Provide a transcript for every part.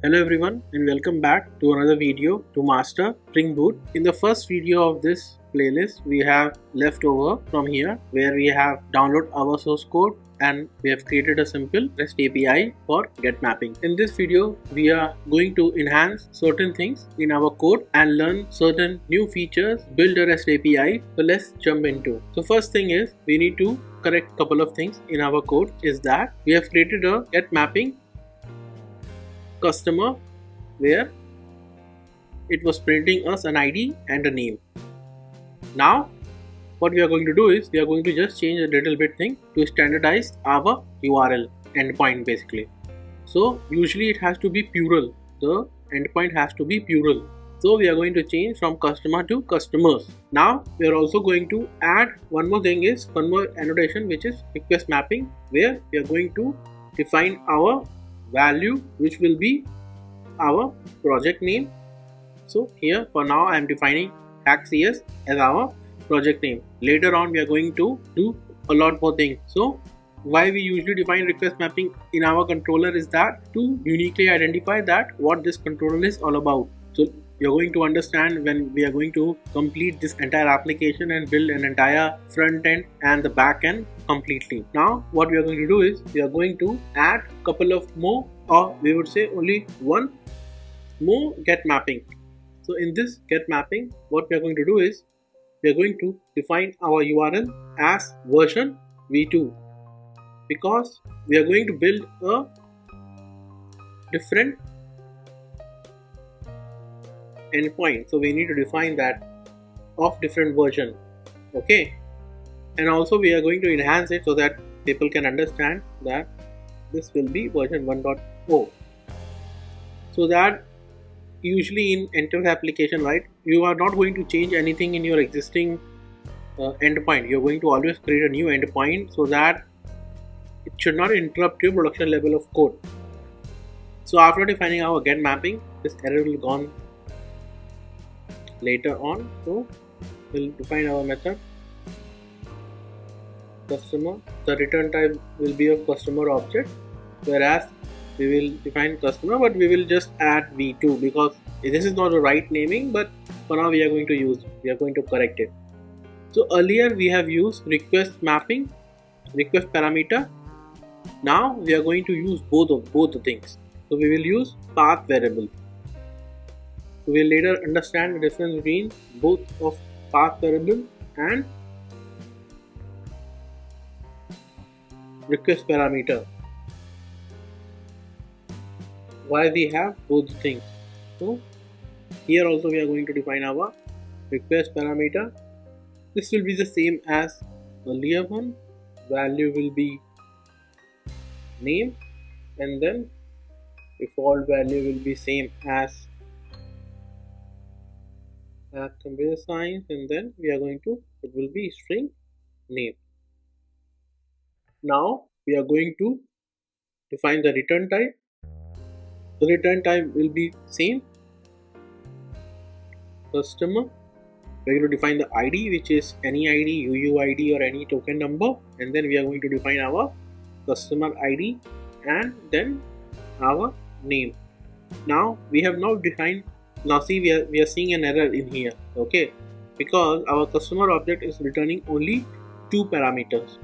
Hello everyone and welcome back to another video to master Spring Boot. In the first video of this playlist we have left over from here where we have downloaded our source code and we have created a simple REST API for GetMapping. In this video we are going to enhance certain things in our code and learn certain new features, build a REST API. So let's jump into. So first thing is we need to correct couple of things in our code is that we have created a GetMapping customer where it was printing us an ID and a name. Now what we are going to do is we are going to just change a little bit thing to standardize our URL endpoint basically. So usually it has to be plural, the endpoint has to be plural. So we are going to change from customer to customers. Now we are also going to add one more thing is one more annotation which is request mapping, where we are going to define our value which will be our project name. So here for now I am defining HackCS as our project name. Later on we are going to do a lot more things. So why we usually define request mapping in our controller is that to uniquely identify that what this controller is all about. So you're going to understand when we are going to complete this entire application and build an entire front end and the back end completely. Now what we are going to do is we are going to add a couple of more, or we would say only one more get mapping. So in this get mapping what we are going to do is we are going to define our URL as version v2 because we are going to build a different endpoint, so we need to define that of different version. Okay, and also we are going to enhance it so that people can understand that this will be version 1.0, so that usually in enterprise application, right, you are not going to change anything in your existing endpoint. You're going to always create a new endpoint so that it should not interrupt your production level of code. So after defining our get mapping, this error will gone later on. So we'll define our method customer. The return type will be a customer object, whereas we will define customer, but we will just add v2 because this is not the right naming, but for now we are going to correct it. So earlier we have used request mapping, request parameter. Now we are going to use both the things. So we will use path variable. We will later understand the difference between both of path variable and request parameter, why we have both things. So here also we are going to define our request parameter. This will be the same as earlier one. Value will be name, and then default value will be same as computer science, and then we are going to, it will be string name. Now we are going to define the return type. The return type will be same customer. We're going to define the ID, which is any ID, UUID or any token number, and then we are going to define our customer ID and then our name. Now we have now defined. Now see, we are seeing an error in here, okay, because our customer object is returning only two parameters.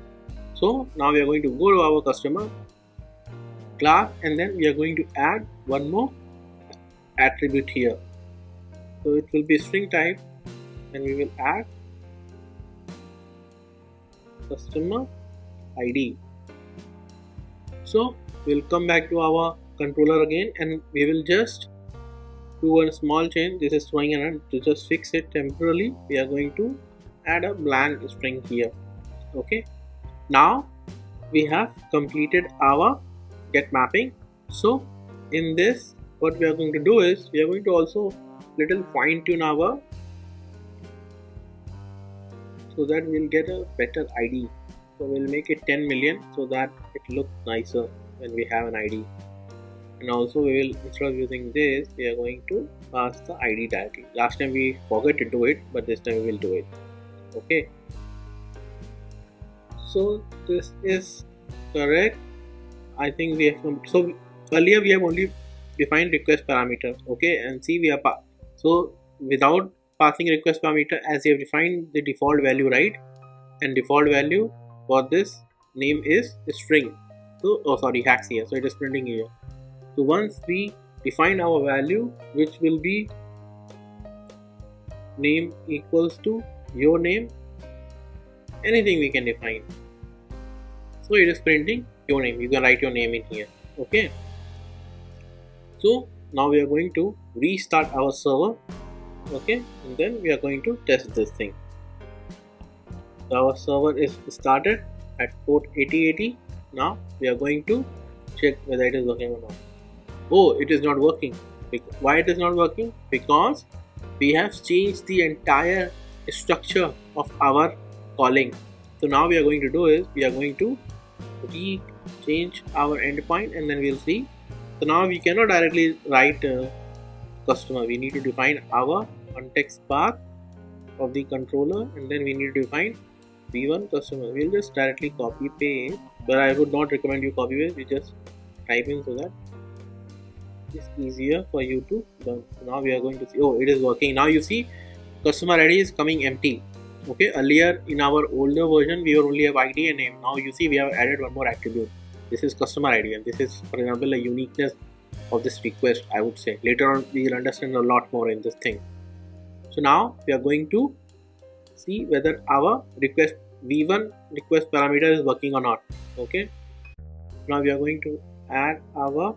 So now we are going to go to our customer class and then we are going to add one more attribute here. So it will be string type and we will add customer ID. So we'll come back to our controller again and we will just do a small change. This is throwing an error. To just fix it temporarily, we are going to add a blank string here. Okay, now we have completed our get mapping. So in this what we are going to do is we are going to also little fine tune our, so that we'll get a better ID. So we'll make it 10 million so that it looks nicer when we have an ID. And also we will, instead of using this, we are going to pass the ID directly. Last time we forgot to do it, but this time we will do it. Okay, so this is correct. I think we have so earlier we have only define request parameter. Okay, and see we are so without passing request parameter, as we have defined the default value, right? And default value for this name is string. So HackCS, so it is printing here. So once we define our value, which will be name equals to your name, anything we can define. So it is printing your name. You can write your name in here. Okay. So now we are going to restart our server. Okay, and then we are going to test this thing. So our server is started at port 8080. Now we are going to check whether it is working or not. Oh, it is not working. Why it is not working? Because we have changed the entire structure of our calling. So now we are going to do is we are going to change our endpoint, and then we'll see. So now we cannot directly write customer. We need to define our context path of the controller, and then we need to define v1 customer. We'll just directly copy paste, but I would not recommend you copy paste. We just type in so that it's easier for you to learn. So now we are going to see. Oh, it is working. Now you see customer ID is coming empty. Okay, earlier in our older version we only have ID and name. Now you see we have added one more attribute. This is customer ID, and this is, for example, a uniqueness of this request, I would say. Later on we will understand a lot more in this thing. So now we are going to see whether our request v1 request parameter is working or not. Okay, now we are going to add our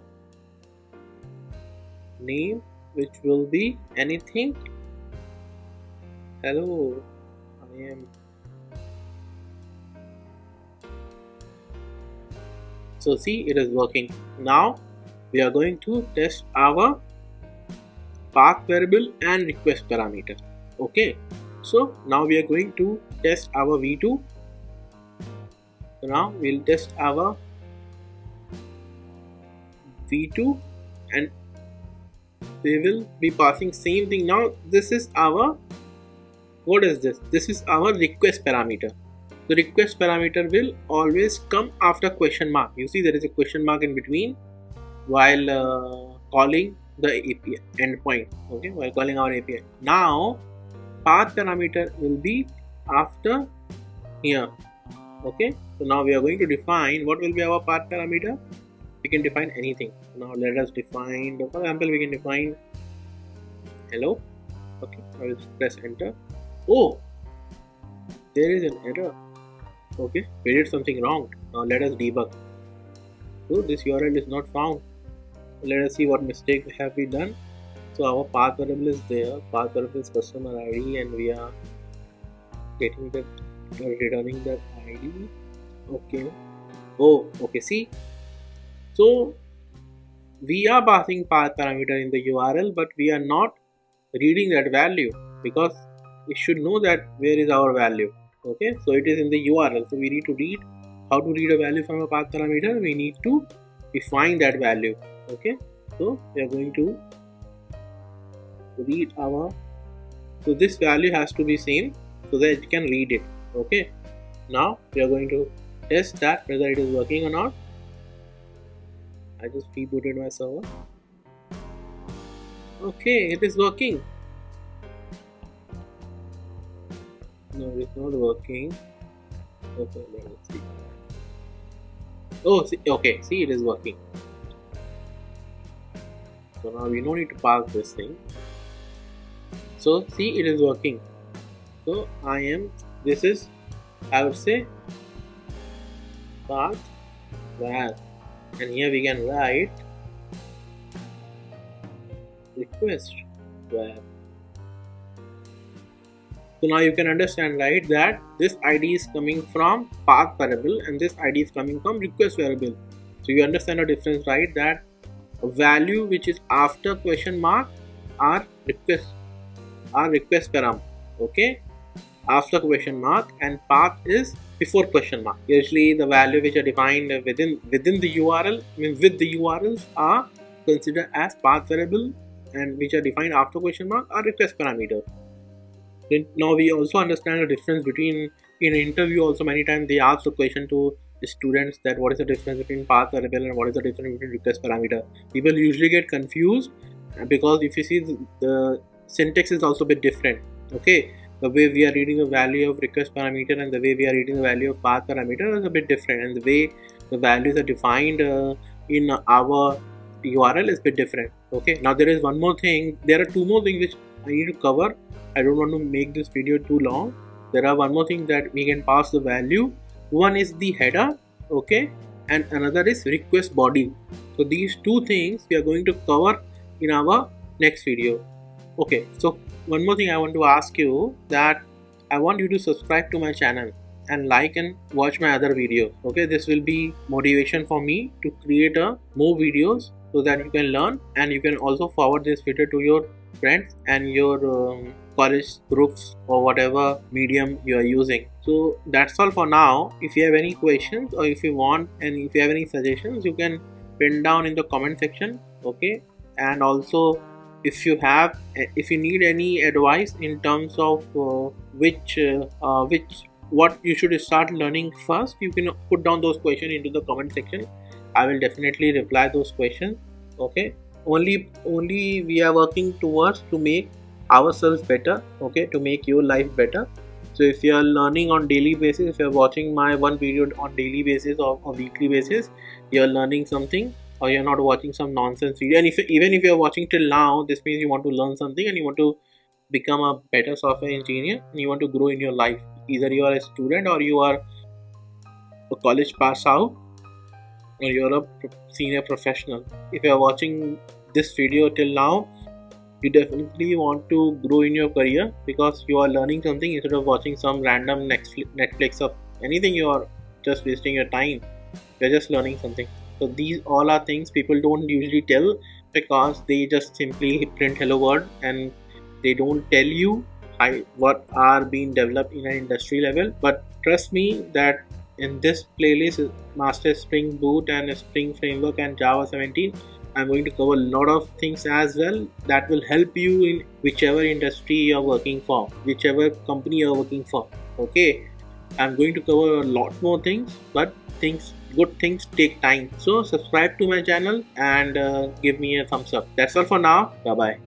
name, which will be anything. Hello, I am. So see, it is working. Now we are going to test our path variable and request parameter. Okay, so now we are going to test our v2. So now we'll test our v2, and we will be passing same thing. Now this is our, what is this? This is our request parameter. The request parameter will always come after question mark. You see there is a question mark in between while calling the API endpoint. Okay, while calling our API. Now path parameter will be after here. Okay, so now we are going to define what will be our path parameter. We can define anything. Now let us define, for example, we can define hello. Okay, I will press enter. Oh, there is an error. Okay, we did something wrong. Now let us debug. So this URL is not found. Let us see what mistake have we done. So our path variable is there. Path variable is customer ID, and we are getting that, returning that ID. Okay. Oh, okay. See. So we are passing path parameter in the URL, but we are not reading that value, because we should know that where is our value. Okay, so it is in the URL. So we need to read how to read a value from a path parameter. We need to define that value. Okay, so we are going to read our, so this value has to be same so that it can read it. Okay, now we are going to test that whether it is working or not. I just rebooted my server. Okay, it is working. No, it's not working. Okay, let us see. Oh, see, okay, see, it is working. So now we don't need to pass this thing. So see, it is working. So this is, I would say, path var, and here we can write request var. So now you can understand, right, that this ID is coming from path variable and this ID is coming from request variable. So you understand the difference, right, that a value which is after question mark are request param. Okay, after question mark, and path is before question mark. Usually the value which are defined within the URL, with the URLs, are considered as path variable, and which are defined after question mark are request parameter. Then now we also understand the difference between, in an interview also many times they ask the question to students that what is the difference between path variable and what is the difference between request parameter. People usually get confused because if you see the syntax is also a bit different. Okay, the way we are reading the value of request parameter and the way we are reading the value of path parameter is a bit different, and the way the values are defined in our URL is a bit different. Okay, now there is one more thing. There are two more things which I need to cover. I don't want to make this video too long. There are one more thing that we can pass the value. One is the header, okay, and another is request body. So these two things we are going to cover in our next video. Okay, so one more thing I want to ask you, that I want you to subscribe to my channel and like and watch my other videos. Okay, this will be motivation for me to create more videos so that you can learn, and you can also forward this video to your friends and your college groups or whatever medium you are using. So that's all for now. If you have any questions or if you want, and if you have any suggestions, you can pin down in the comment section. Okay, and also if you need any advice in terms of what you should start learning first, you can put down those questions into the comment section. I will definitely reply those questions. Okay, only we are working towards to make ourselves better, okay, to make your life better. So if you are learning on daily basis, if you are watching my one video on daily basis or weekly basis, you are learning something, or you're not watching some nonsense video. And even if you're watching till now, this means you want to learn something and you want to become a better software engineer and you want to grow in your life. Either you are a student or you are a college pass out or you're a senior professional. If you are watching this video till now, you definitely want to grow in your career because you are learning something instead of watching some random Netflix or anything. You are just wasting your time. You're just learning something. So these all are things people don't usually tell, because they just simply print hello world and they don't tell you what are being developed in an industry level. But trust me that in this playlist, Master Spring Boot and Spring Framework and Java 17, I'm going to cover a lot of things as well that will help you in whichever industry you're working for, whichever company you're working for. Okay, I'm going to cover a lot more things, but good things take time. So subscribe to my channel and give me a thumbs up. That's all for now. Bye bye.